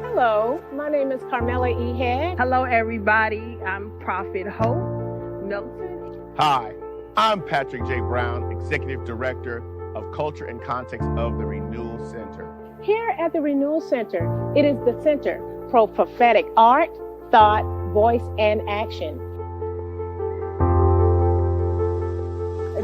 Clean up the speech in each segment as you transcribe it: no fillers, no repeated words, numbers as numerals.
Hello, my name is Carmela E. Head. Hello, everybody. I'm Prophet Hope Milton. Hi, I'm Patrick J. Brown, Executive Director of Culture and Context of the Renewal Center. Here at the Renewal Center, it is the center for prophetic art, thought, voice, and action.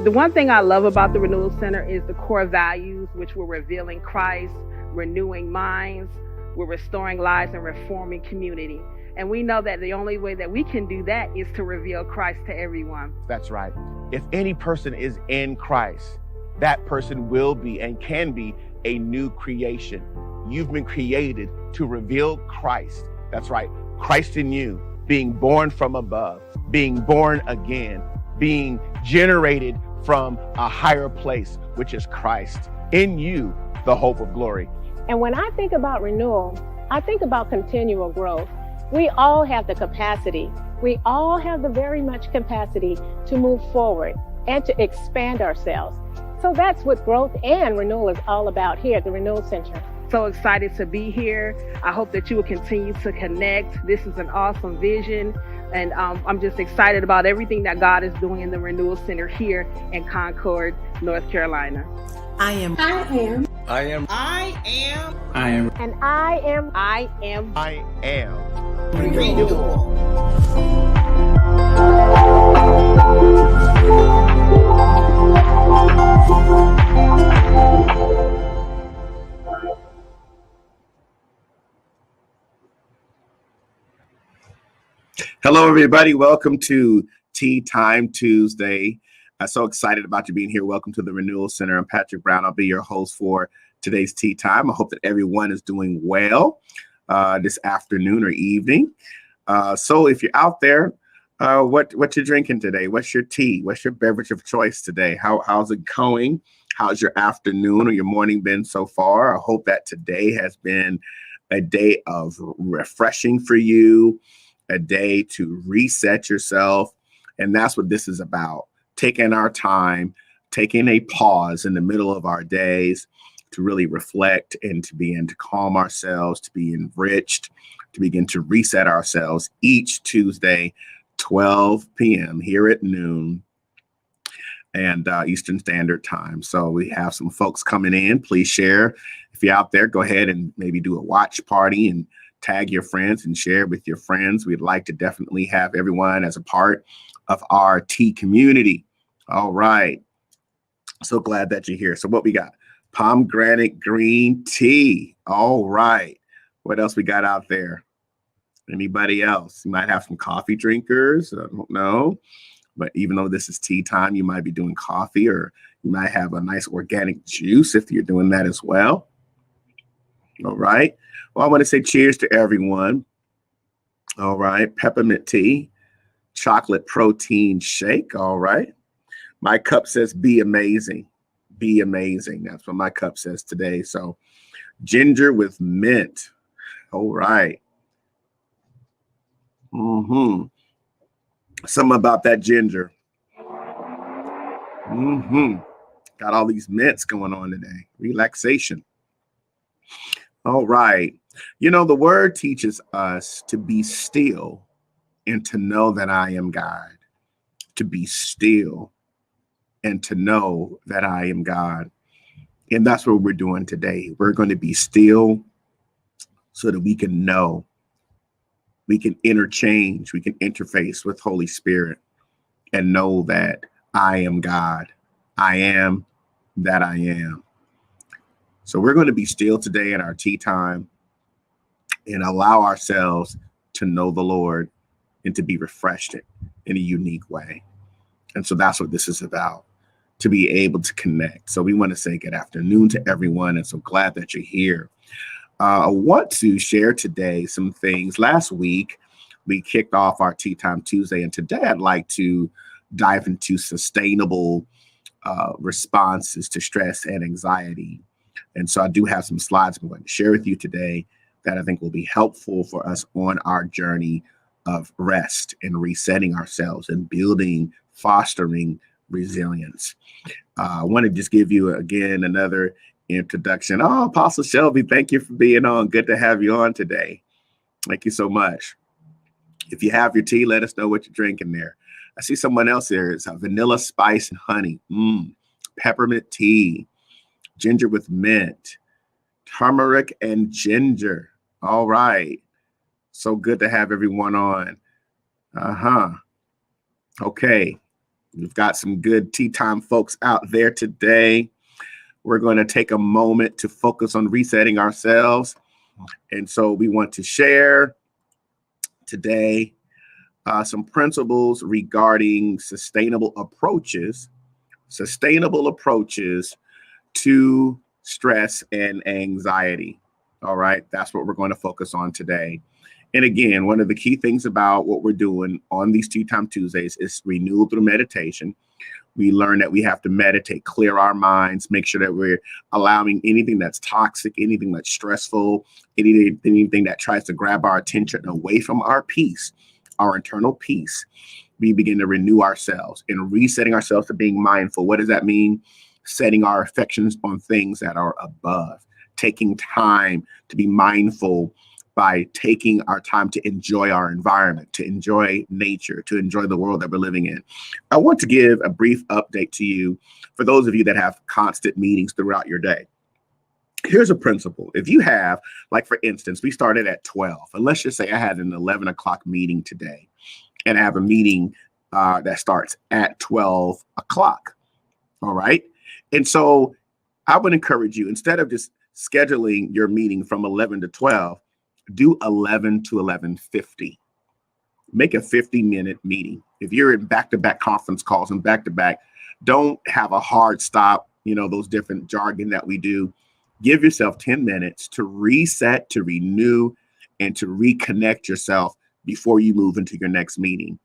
The one thing I love about the Renewal Center is the core values, which we're revealing Christ, renewing minds, we're restoring lives, and reforming community. And we know that the only way that we can do that is to reveal Christ to everyone. That's right. If any person is in Christ, that person will be and can be a new creation. You've been created to reveal Christ. That's right. Christ in you, being born from above, being born again, being generated from a higher place, which is Christ. In you, the hope of glory. And when I think about renewal, I think about continual growth. We all have the capacity. We all have the very much capacity to move forward and to expand ourselves. So that's what growth and renewal is all about here at the Renewal Center. So excited to be here. I hope that you will continue to connect. This is an awesome vision. And I'm just excited about everything that God is doing in the Renewal Center here in Concord, North Carolina. I am. And I am Renewal. Hello, everybody. Welcome to Tea Time Tuesday. I'm so excited about you being here. Welcome to the Renewal Center. I'm Patrick Brown. I'll be your host for today's Tea Time. I hope that everyone is doing well this afternoon or evening. So if you're out there, what you drinking today? What's your tea? What's your beverage of choice today? How's it going? How's your afternoon or your morning been so far? I hope that today has been a day of refreshing for you, a day to reset yourself. And that's what this is about. Taking our time, taking a pause in the middle of our days to really reflect and to begin to calm ourselves, to be enriched, to begin to reset ourselves each Tuesday, 12 p.m. here at noon and Eastern Standard Time. So we have some folks coming in. Please share. If you're out there, go ahead and maybe do a watch party and tag your friends and share with your friends. We'd like to definitely have everyone as a part of our tea community. All right. So glad that you're here. So what we got? Pomegranate green tea. All right. What else we got out there? Anybody else? You might have some coffee drinkers. I don't know. But even though this is tea time, you might be doing coffee, or you might have a nice organic juice if you're doing that as well. All right. Well, I want to say cheers to everyone. All right. Peppermint tea, chocolate protein shake. All right. My cup says be amazing. Be amazing. That's what my cup says today. So ginger with mint. All right. Something about that ginger. Got all these mints going on today. Relaxation. All right. You know, the word teaches us to be still and to know that I am God. To be still and to know that I am God. And that's what we're doing today. We're going to be still so that we can know. We can interchange. We can interface with Holy Spirit and know that I am God. I am that I am. So we're going to be still today in our tea time and allow ourselves to know the Lord and to be refreshed in a unique way. And so that's what this is about, to be able to connect. So we want to say good afternoon to everyone. And so glad that you're here. I want to share today some things. Last week, we kicked off our Tea Time Tuesday. And today I'd like to dive into sustainable responses to stress and anxiety. And so I do have some slides I'm going to share with you today that I think will be helpful for us on our journey of rest and resetting ourselves and building, fostering resilience. I want to just give you, again, another introduction. Oh, Apostle Shelby, thank you for being on. Good to have you on today. Thank you so much. If you have your tea, let us know what you're drinking there. I see someone else there. It's vanilla spice and honey. Peppermint tea, ginger with mint, turmeric and ginger. All right. So good to have everyone on. Okay. We've got some good tea time folks out there today. We're going to take a moment to focus on resetting ourselves. And so we want to share today some principles regarding sustainable approaches to stress and anxiety. All right. That's what we're going to focus on today. And again, one of the key things about what we're doing on these Tea Time Tuesdays is renewal through meditation. We learn that we have to meditate, clear our minds, make sure that we're allowing anything that's toxic, anything that's stressful, anything that tries to grab our attention away from our peace, our internal peace. We begin to renew ourselves and resetting ourselves to being mindful. What does that mean? Setting our affections on things that are above, taking time to be mindful by taking our time to enjoy our environment, to enjoy nature, to enjoy the world that we're living in. I want to give a brief update to you for those of you that have constant meetings throughout your day. Here's a principle. If you have, like for instance, we started at 12, and let's just say I had an 11 o'clock meeting today, and I have a meeting that starts at 12 o'clock. All right. And so I would encourage you, instead of just scheduling your meeting from 11 to 12, do 11 to 11:50. Make a 50-minute meeting. If you're in back-to-back conference calls and back-to-back, don't have a hard stop, those different jargon that we do. Give yourself 10 minutes to reset, to renew, and to reconnect yourself before you move into your next meeting.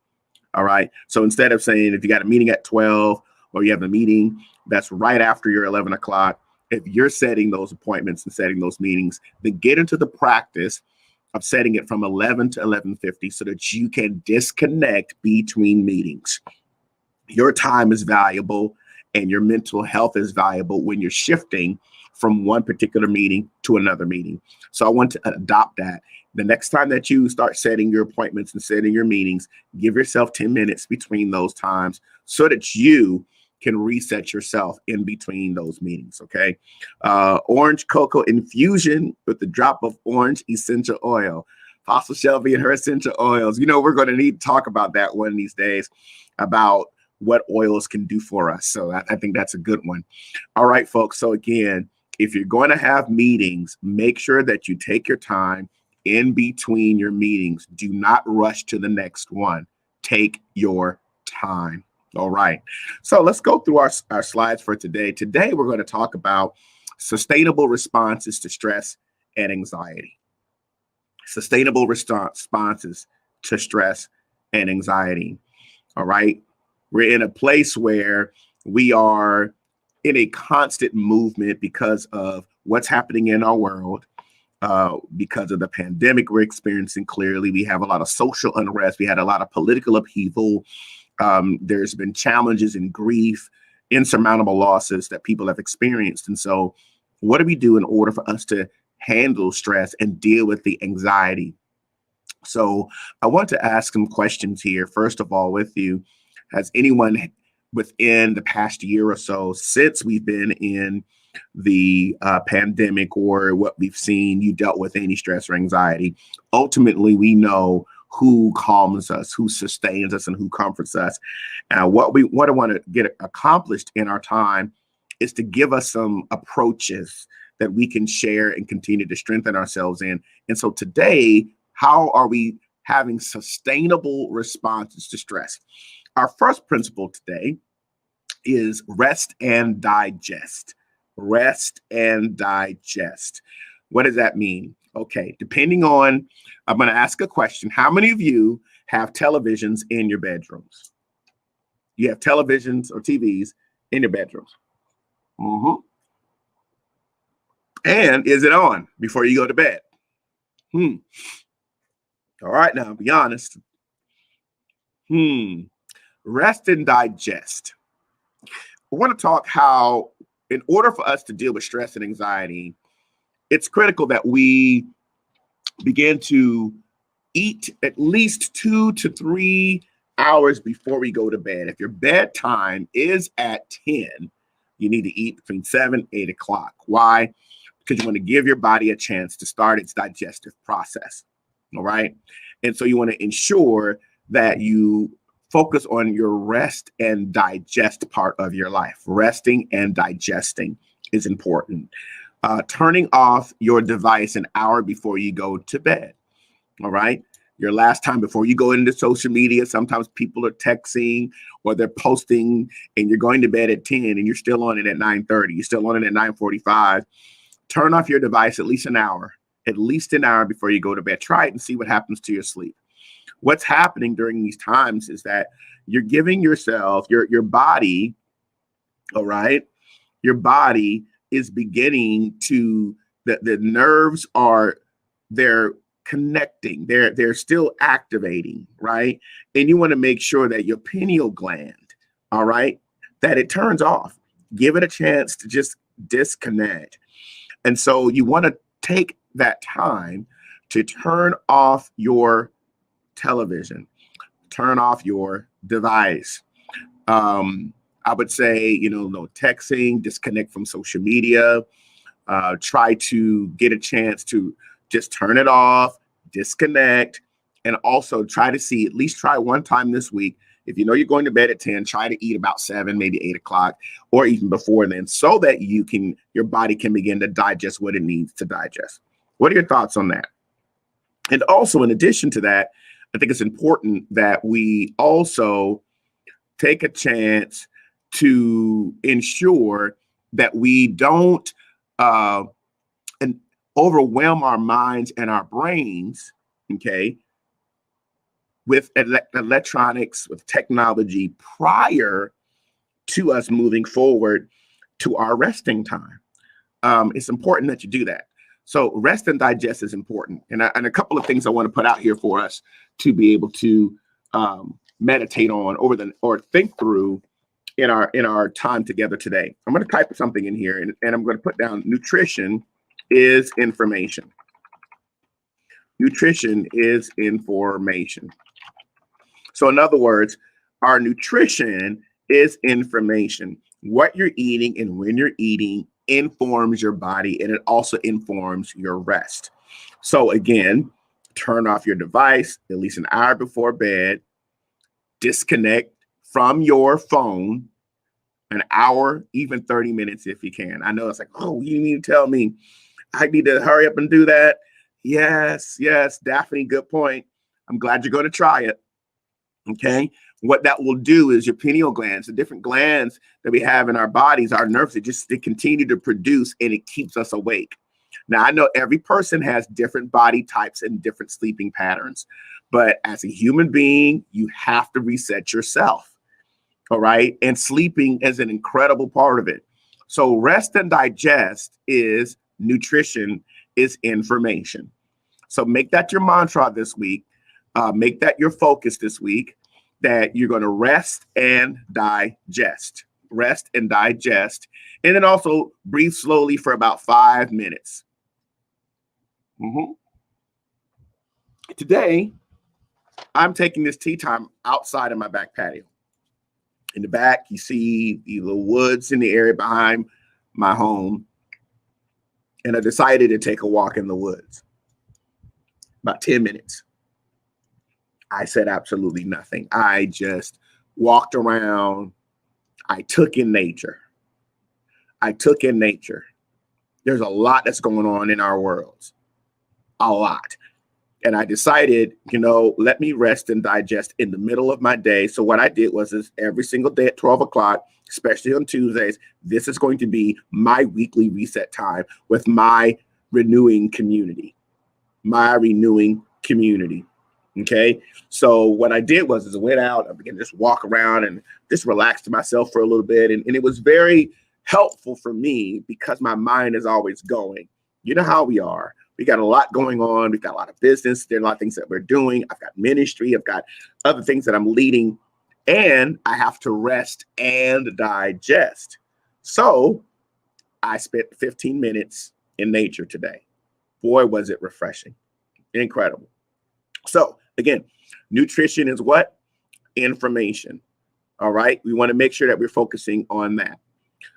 All right. So instead of saying if you got a meeting at 12 or you have a meeting that's right after your 11 o'clock, if you're setting those appointments and setting those meetings, then get into the practice of setting it from 11 to 11:50 so that you can disconnect between meetings. Your time is valuable and your mental health is valuable when you're shifting from one particular meeting to another meeting. So I want to adopt that. The next time that you start setting your appointments and setting your meetings, give yourself 10 minutes between those times so that you can reset yourself in between those meetings, okay? Orange cocoa infusion with a drop of orange essential oil. Apostle Shelby and her essential oils. We're going to need to talk about that one of these days, about what oils can do for us. So I think that's a good one. All right, folks. So again, if you're going to have meetings, make sure that you take your time in between your meetings. Do not rush to the next one. Take your time. All right. So let's go through our slides for today. Today, we're going to talk about sustainable responses to stress and anxiety. Sustainable responses to stress and anxiety. All right. We're in a place where we are in a constant movement because of what's happening in our world. Because of the pandemic we're experiencing, clearly, we have a lot of social unrest. We had a lot of political upheaval. There's been challenges and grief, insurmountable losses that people have experienced. And so what do we do in order for us to handle stress and deal with the anxiety? So I want to ask some questions here. First of all, with you, has anyone within the past year or so, since we've been in the pandemic or what we've seen, you dealt with any stress or anxiety? Ultimately, we know who calms us, who sustains us, and who comforts us. What I want to get accomplished in our time is to give us some approaches that we can share and continue to strengthen ourselves in. And so today, how are we having sustainable responses to stress? Our first principle today is rest and digest. Rest and digest. What does that mean? Okay, I'm going to ask a question. How many of you have televisions in your bedrooms? You have televisions or TVs in your bedrooms. And is it on before you go to bed? All right, now be honest. Rest and digest. I want to talk how in order for us to deal with stress and anxiety, it's critical that we begin to eat at least 2 to 3 hours before we go to bed. If your bedtime is at 10, you need to eat between 7, 8 o'clock. Why? Because you want to give your body a chance to start its digestive process. All right. And so you want to ensure that you focus on your rest and digest part of your life. Resting and digesting is important. Turning off your device an hour before you go to bed. All right. Your last time before you go into social media, sometimes people are texting or they're posting and you're going to bed at 10 and you're still on it at 9:30. You're still on it at 9:45. Turn off your device at least an hour before you go to bed. Try it and see what happens to your sleep. What's happening during these times is that you're giving yourself, your body, all right, your body is beginning to, the nerves are, they're connecting, they're still activating, right? And you want to make sure that your pineal gland, all right, that it turns off. Give it a chance to just disconnect. And so you want to take that time to turn off your television, turn off your device. I would say, no texting, disconnect from social media, try to get a chance to just turn it off, disconnect, and also try to at least try one time this week. If you know you're going to bed at 10, try to eat about 7, maybe 8 o'clock, or even before then, so that your body can begin to digest what it needs to digest. What are your thoughts on that? And also, in addition to that, I think it's important that we also take a chance to ensure that we don't overwhelm our minds and our brains, okay, with electronics, with technology prior to us moving forward to our resting time. It's important that you do that. So rest and digest is important. And a couple of things I want to put out here for us to be able to meditate on or think through in our time together today. I'm going to type something in here and I'm going to put down nutrition is information. Nutrition is information. So in other words, our nutrition is information. What you're eating and when you're eating informs your body, and it also informs your rest. So again, turn off your device at least an hour before bed. Disconnect from your phone an hour, even 30 minutes if you can. I know it's like, oh, you need to tell me I need to hurry up and do that. Yes, Daphne, good point. I'm glad you're going to try it. Okay. What that will do is your pineal glands, the different glands that we have in our bodies, our nerves, they continue to produce and it keeps us awake. Now, I know every person has different body types and different sleeping patterns, but as a human being, you have to reset yourself. All right. And sleeping is an incredible part of it. So rest and digest is nutrition is information. So make that your mantra this week. Make that your focus this week, that you're going to rest and digest. Rest and digest. And then also breathe slowly for about 5 minutes. Today, I'm taking this tea time outside of my back patio. In the back, you see the little woods in the area behind my home. And I decided to take a walk in the woods. About 10 minutes. I said absolutely nothing. I just walked around. I took in nature. There's a lot that's going on in our worlds. A lot. And I decided, let me rest and digest in the middle of my day. So what I did was every single day at 12 o'clock, especially on Tuesdays, this is going to be my weekly reset time with my renewing community. Okay. So what I did was I went out, I began to just walk around and just relaxed myself for a little bit. And it was very helpful for me because my mind is always going. You know how we are. We got a lot going on. We've got a lot of business. There are a lot of things that we're doing. I've got ministry. I've got other things that I'm leading. And I have to rest and digest. So I spent 15 minutes in nature today. Boy, was it refreshing. Incredible. So again, nutrition is what? Information. All right. We want to make sure that we're focusing on that.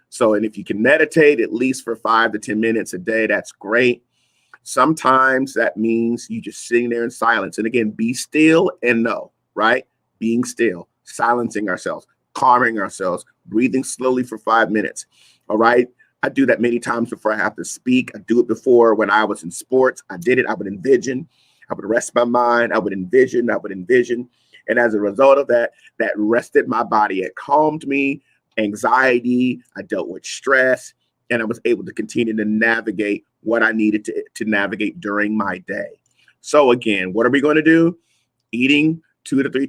So, and if you can meditate at least for 5 to 10 minutes a day, that's great. Sometimes that means you just sitting there in silence. And again, be still and know, right? Being still, silencing ourselves, calming ourselves, breathing slowly for 5 minutes. All right. I do that many times before I have to speak. I do it before when I was in sports. I did it. I would envision. I would rest my mind. I would envision. And as a result of that, that rested my body. It calmed me, anxiety. I dealt with stress, and I was able to continue to navigate what I needed to navigate during my day. So again, what are we going to do? Eating 2 to 3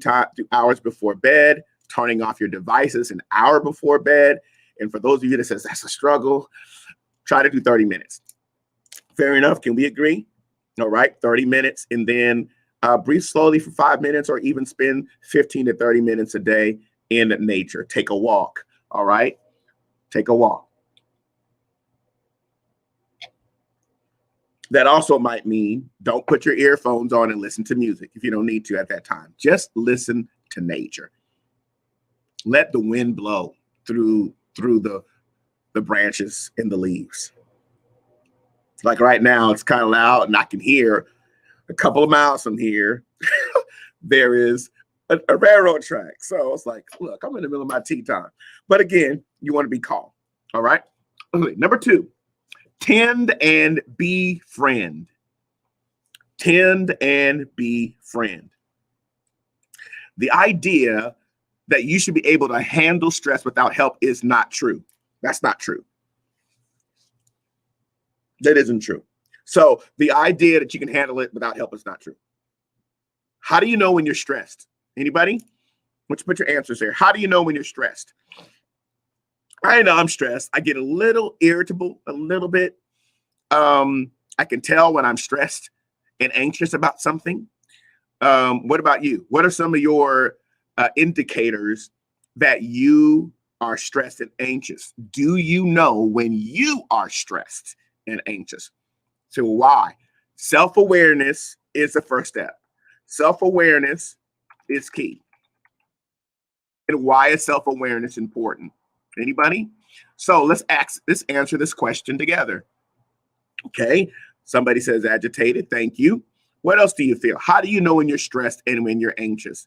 hours before bed, turning off your devices an hour before bed. And for those of you that says that's a struggle, try to do 30 minutes. Fair enough. Can we agree? All right, 30 minutes, and then breathe slowly for 5 minutes, or even spend 15 to 30 minutes a day in nature. Take a walk. All right, take a walk. That also might mean don't put your earphones on and listen to music if you don't need to at that time. Just listen to nature. Let the wind blow through the branches and the leaves. Like right now, it's kind of loud, and I can hear a couple of miles from here, there is a railroad track. So it's like, look, I'm in the middle of my tea time. But again, you want to be calm. All right. Okay, number 2, tend and befriend. Tend and befriend. The idea that you should be able to handle stress without help is not true. That's not true. That isn't true. So the idea that you can handle it without help is not true. How do you know when you're stressed? Anybody? Why don't you put your answers there? How do you know when you're stressed? I know I'm stressed. I get a little irritable, a little bit. I can tell when I'm stressed and anxious about something. What about you? What are some of your indicators that you are stressed and anxious? Do you know when you are stressed and anxious? So why? Self-awareness is the first step. Self-awareness is key. And why is self-awareness important? Anybody? So let's answer this question together. Okay. Somebody says agitated. Thank you. What else do you feel? How do you know when you're stressed and when you're anxious?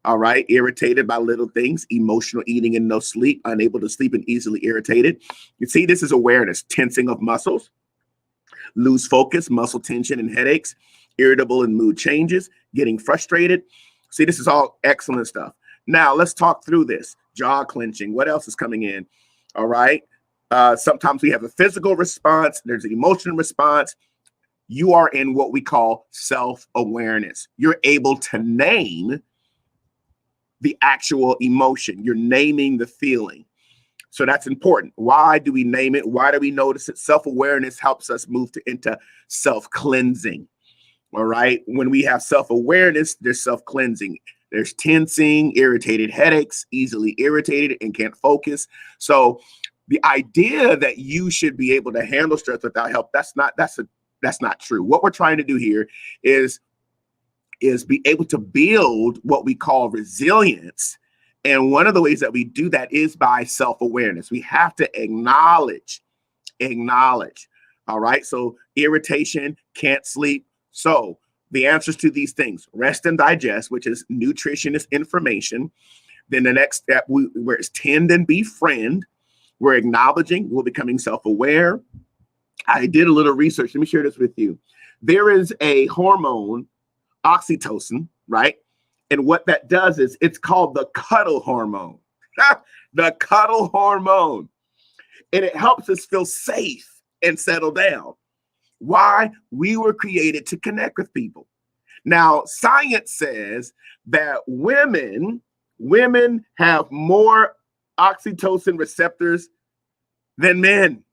All right. Irritated by little things, emotional eating and no sleep, unable to sleep and easily irritated. You see, this is awareness, tensing of muscles, lose focus, muscle tension and headaches, irritable and mood changes, getting frustrated. See, this is all excellent stuff. Now let's talk through this. Jaw clenching. What else is coming in? All right. Sometimes we have a physical response. There's an emotional response. You are in what we call self-awareness. You're able to name the actual emotion. You're naming the feeling. So that's important. Why do we name it? Why do we notice it? Self-awareness helps us move into self-cleansing. All right. When we have self-awareness, there's self-cleansing. There's tensing, irritated headaches, easily irritated and can't focus. So the idea that you should be able to handle stress without help, that's not true. What we're trying to do here is be able to build what we call resilience. And one of the ways that we do that is by self-awareness. We have to acknowledge. All right. So irritation, can't sleep. So the answers to these things: rest and digest, which is nutritionist information. Then the next step, where it's tend and befriend, we're acknowledging, we're becoming self-aware. I did a little research. Let me share this with you. There is a hormone, oxytocin, right? And what that does is it's called the cuddle hormone. The cuddle hormone. And it helps us feel safe and settle down. Why? We were created to connect with people. Now, science says that women have more oxytocin receptors than men.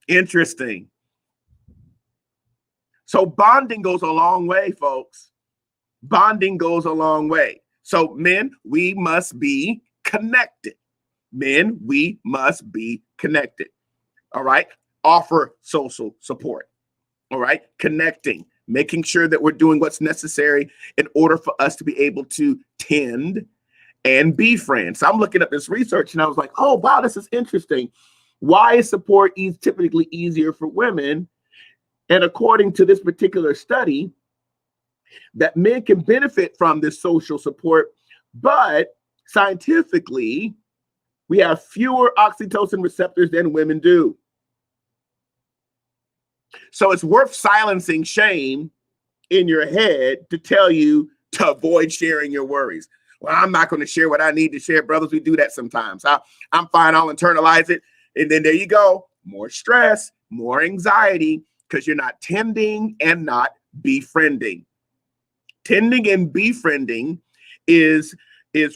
Interesting. So bonding goes a long way, folks. Bonding goes a long way. So men, we must be connected. Men, we must be connected. All right. Offer social support. All right. Connecting, making sure that we're doing what's necessary in order for us to be able to tend and befriend. So I'm looking at this research and I was like, oh, wow, this is interesting. Why is support typically easier for women? And according to this particular study, that men can benefit from this social support, but scientifically, we have fewer oxytocin receptors than women do. So it's worth silencing shame in your head to tell you to avoid sharing your worries. Well, I'm not going to share what I need to share. Brothers, we do that sometimes. I'm fine. I'll internalize it. And then there you go. More stress, more anxiety, because you're not tending and not befriending. Tending and befriending is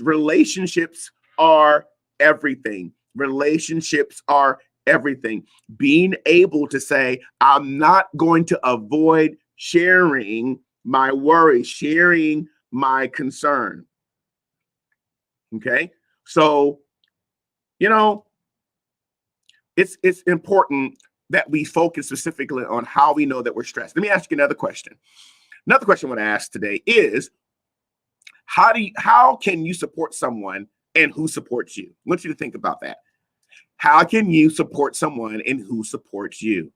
relationships are everything. Relationships are everything. Being able to say, I'm not going to avoid sharing my worry, sharing my concern. Okay. So, it's important that we focus specifically on how we know that we're stressed. Let me ask you another question. Another question I want to ask today is, how can you support someone and who supports you? I want you to think about that. How can you support someone and who supports you?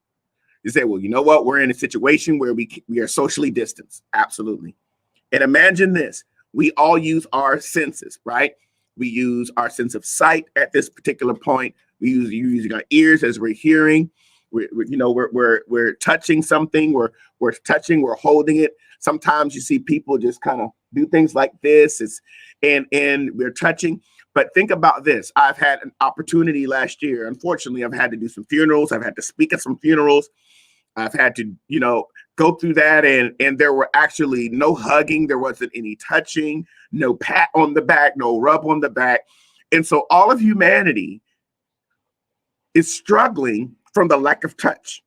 You say, well, you know what? We're in a situation where we are socially distanced. Absolutely. And imagine this. We all use our senses, right? We use our sense of sight at this particular point. You're using our ears as we're hearing. We're touching something. We're touching. We're holding it. Sometimes you see people just kind of do things like this. And we're touching. But think about this. I've had an opportunity last year. Unfortunately, I've had to do some funerals. I've had to speak at some funerals. I've had to, go through that. And there were actually no hugging. There wasn't any touching, no pat on the back, no rub on the back. And so all of humanity is struggling from the lack of touch.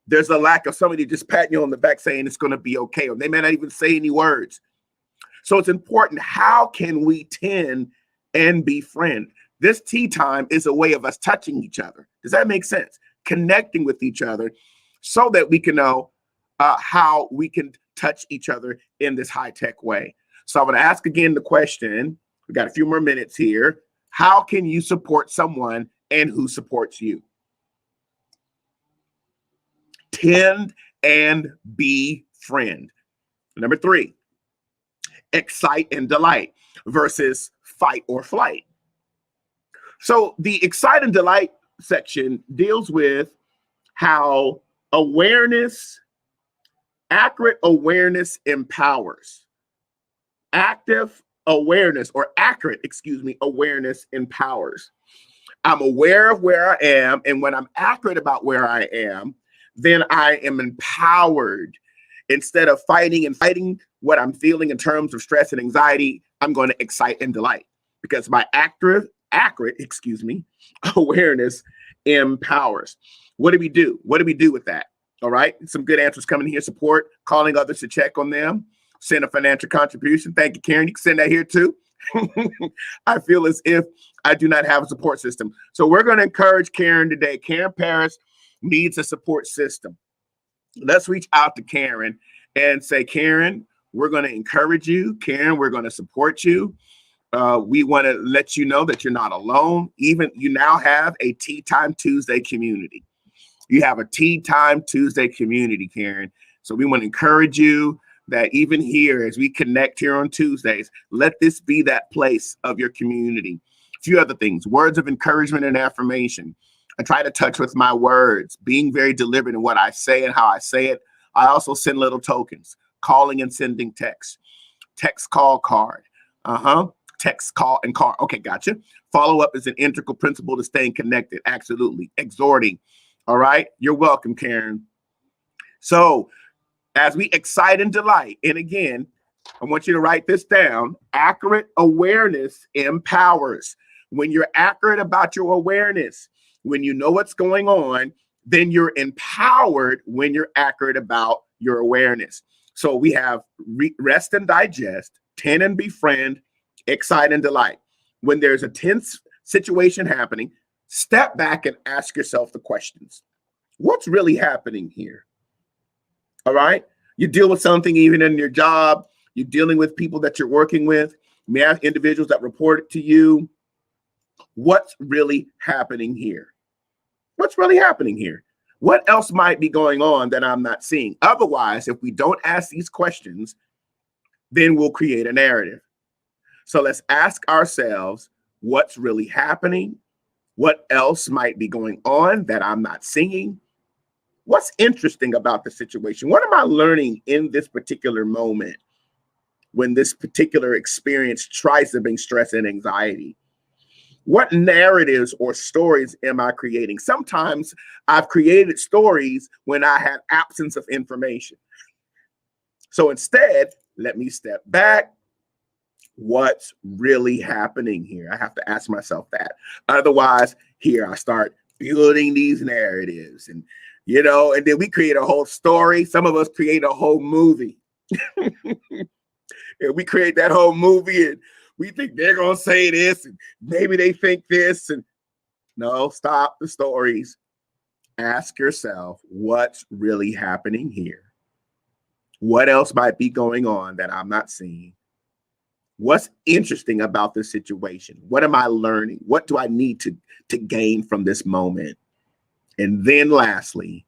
There's a lack of somebody just patting you on the back saying it's going to be okay. Or they may not even say any words. So it's important. How can we tend and befriend? This tea time is a way of us touching each other. Does that make sense? Connecting with each other so that we can know how we can touch each other in this high-tech way. So I'm going to ask again the question. We got a few more minutes here. How can you support someone and who supports you? Tend and befriend. Number 3, excite and delight versus fight or flight. So the excite and delight section deals with how accurate awareness empowers. Accurate awareness empowers. I'm aware of where I am, and when I'm accurate about where I am, then I am empowered. Instead of fighting what I'm feeling in terms of stress and anxiety, I'm going to excite and delight because my accurate awareness empowers. What do we do? What do we do with that? All right. Some good answers coming here. Support, calling others to check on them, send a financial contribution. Thank you, Karen. You can send that here too. I feel as if I do not have a support system. So we're going to encourage Karen today. Karen Paris needs a support system. Let's reach out to Karen and say, Karen, we're going to encourage you. Karen, we're going to support you. We want to let you know that you're not alone. Even you now have a Tea Time Tuesday community. You have a Tea Time Tuesday community, Karen. So we want to encourage you that even here, as we connect here on Tuesdays, let this be that place of your community. A few other things, words of encouragement and affirmation. I try to touch with my words, being very deliberate in what I say and how I say it. I also send little tokens, calling and sending texts, text, call, card. Text, call, and card. Okay, gotcha. Follow up is an integral principle to staying connected. Absolutely. Exhorting. All right. You're welcome, Karen. So as we excite and delight, and again, I want you to write this down. Accurate awareness empowers. When you're accurate about your awareness, when you know what's going on, then you're empowered when you're accurate about your awareness. So we have rest and digest, tend and befriend, excite and delight. When there's a tense situation happening, Step back and ask yourself the questions. What's really happening here? All right. You deal with something even in your job. You're dealing with people that you're working with. You may have individuals that report it to you. What's really happening here? What's really happening here? What else might be going on that I'm not seeing? Otherwise, if we don't ask these questions, then we'll create a narrative. So let's ask ourselves what's really happening. What else might be going on that I'm not seeing? What's interesting about the situation? What am I learning in this particular moment when this particular experience tries to bring stress and anxiety? What narratives or stories am I creating? Sometimes I've created stories when I had absence of information. So instead, let me step back. What's really happening here? I have to ask myself that. Otherwise, here I start building these narratives and then we create a whole story. Some of us create a whole movie. And we create that whole movie and we think they're going to say this and maybe they think this. And no, stop the stories. Ask yourself what's really happening here. What else might be going on that I'm not seeing? What's interesting about this situation? What am I learning? What do I need to gain from this moment? And then lastly,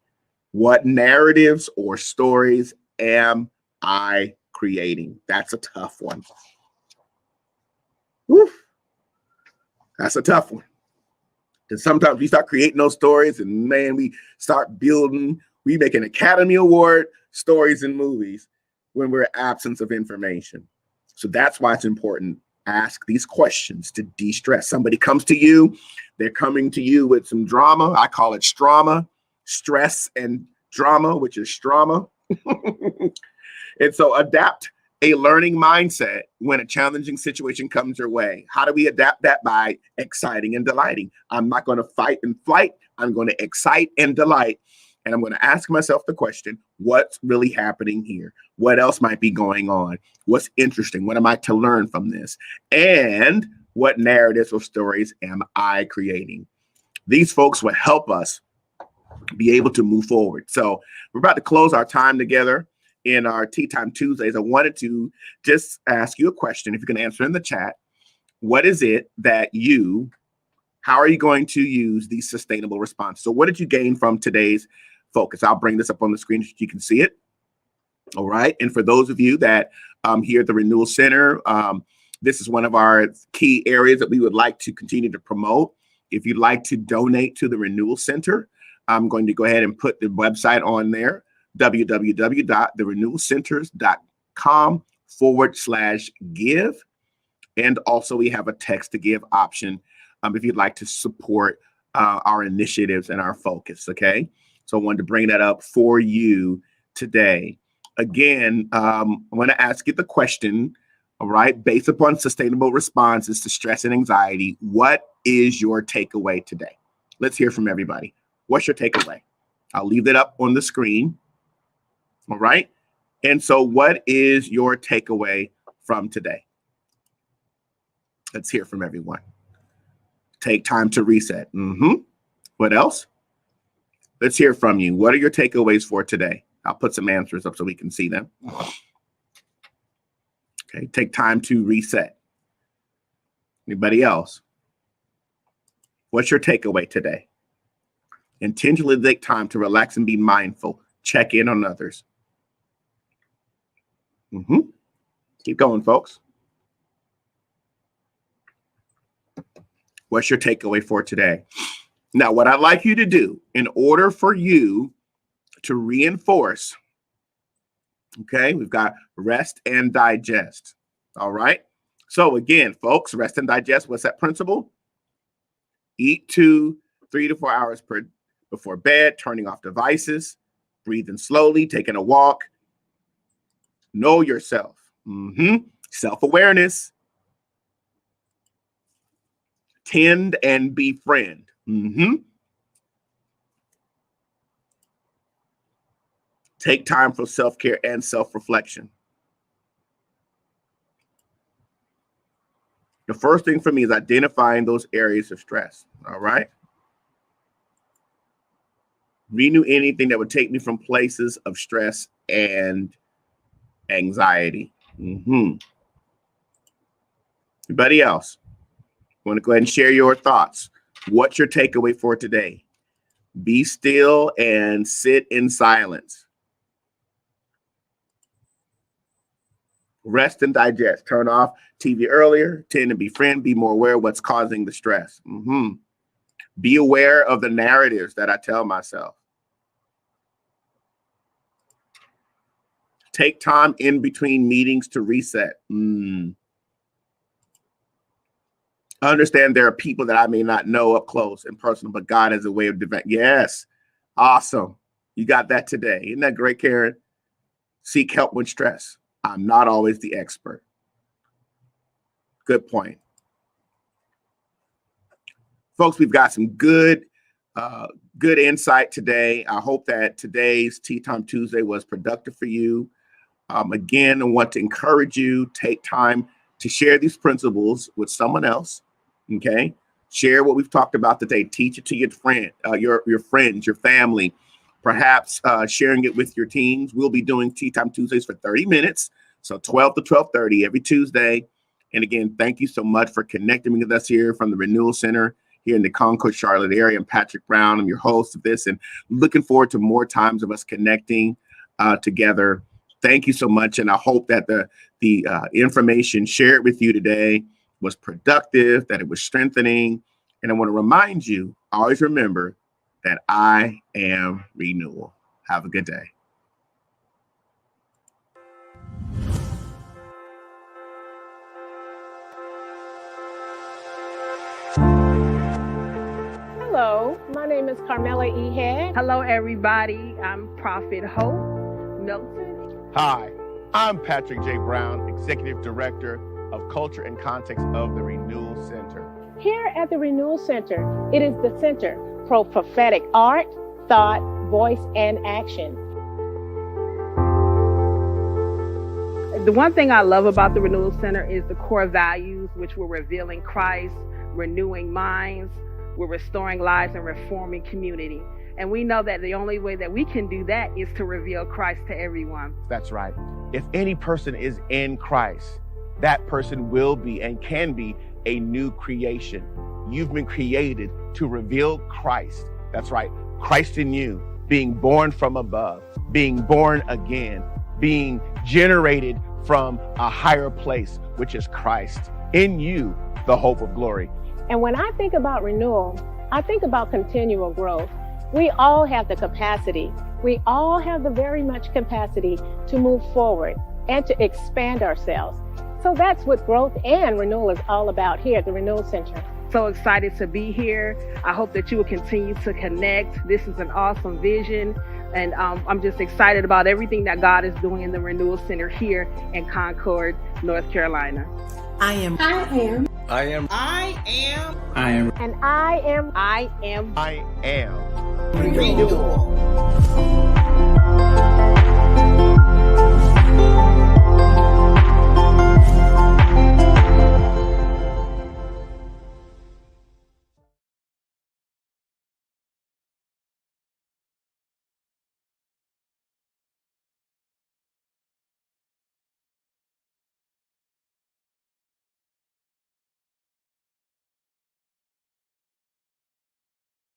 what narratives or stories am I creating? That's a tough one. Woof. That's a tough one. And sometimes we start creating those stories and man, we start building, we make an Academy Award stories and movies when we're absence of information. So that's why it's important. Ask these questions to de-stress. Somebody comes to you, they're coming to you with some drama. I call it strama, stress and drama, which is strama. And so adapt a learning mindset when a challenging situation comes your way. How do we adapt that? By exciting and delighting. I'm not going to fight and flight. I'm going to excite and delight. And I'm going to ask myself the question, what's really happening here? What else might be going on? What's interesting? What am I to learn from this? And what narratives or stories am I creating? These folks will help us be able to move forward. So we're about to close our time together in our Tea Time Tuesdays. I wanted to just ask you a question. If you can answer in the chat, what is it that how are you going to use these sustainable responses? So what did you gain from today's focus? I'll bring this up on the screen so you can see it. All right. And for those of you that here at the Renewal Center, this is one of our key areas that we would like to continue to promote. If you'd like to donate to the Renewal Center, I'm going to go ahead and put the website on there, www.therenewalcenters.com/give. And also we have a text to give option if you'd like to support our initiatives and our focus. Okay. So I wanted to bring that up for you today. Again, I want to ask you the question, all right, based upon sustainable responses to stress and anxiety, what is your takeaway today? Let's hear from everybody. What's your takeaway? I'll leave it up on the screen. All right. And so what is your takeaway from today? Let's hear from everyone. Take time to reset. What else? Let's hear from you. What are your takeaways for today? I'll put some answers up so we can see them. Okay, take time to reset. Anybody else? What's your takeaway today? Intentionally take time to relax and be mindful. Check in on others. Keep going, folks. What's your takeaway for today? Now, what I'd like you to do in order for you to reinforce, okay, we've got rest and digest. All right. So again, folks, rest and digest. What's that principle? Eat 3 to 4 hours before bed, turning off devices, breathing slowly, taking a walk. Know yourself. Self-awareness. Tend and befriend. Take time for self-care and self-reflection. The first thing for me is identifying those areas of stress. All right. Renew anything that would take me from places of stress and anxiety. Anybody else? Want to go ahead and share your thoughts? What's your takeaway for today? Be still and sit in silence. Rest and digest. Turn off TV earlier. Tend to befriend. Be more aware of what's causing the stress. Be aware of the narratives that I tell myself. Take time in between meetings to reset. Understand there are people that I may not know up close and personal, but God has a way of developing. Yes. Awesome. You got that today. Isn't that great, Karen? Seek help with stress. I'm not always the expert. Good point. Folks, we've got some good insight today. I hope that today's Tea Time Tuesday was productive for you. Again, I want to encourage you, take time to share these principles with someone else. Okay. Share what we've talked about today. Teach it to your friend, your friends, your family, perhaps sharing it with your teams. We'll be doing Tea Time Tuesdays for 30 minutes. So 12 to 12:30 every Tuesday. And again, thank you so much for connecting with us here from the Renewal Center here in the Concord, Charlotte area. I'm Patrick Brown. I'm your host of this and looking forward to more times of us connecting together. Thank you so much. And I hope that the information shared with you today was productive, that it was strengthening. And I want to remind you, always remember that I am Renewal. Have a good day. Hello, my name is Carmela E. Head. Hello, everybody. I'm Prophet Hope Milton. Hi, I'm Patrick J. Brown, Executive Director of Culture and Context of the Renewal Center. Here at the Renewal Center, it is the center for prophetic art, thought, voice, and action. The one thing I love about the Renewal Center is the core values, which we're revealing Christ, renewing minds, we're restoring lives, and reforming community. And we know that the only way that we can do that is to reveal Christ to everyone. That's right. If any person is in Christ, that person will be and can be a new creation. You've been created to reveal Christ. That's right. Christ in you, being born from above, being born again, being generated from a higher place, which is Christ. In you, the hope of glory. And when I think about renewal, I think about continual growth. We all have the capacity. We all have the very much capacity to move forward and to expand ourselves. So that's what growth and renewal is all about here at the Renewal Center. So excited to be here. I hope that you will continue to connect. This is an awesome vision. And I'm just excited about everything that God is doing in the Renewal Center here in Concord, North Carolina. I am. And I am. I am. Renewal.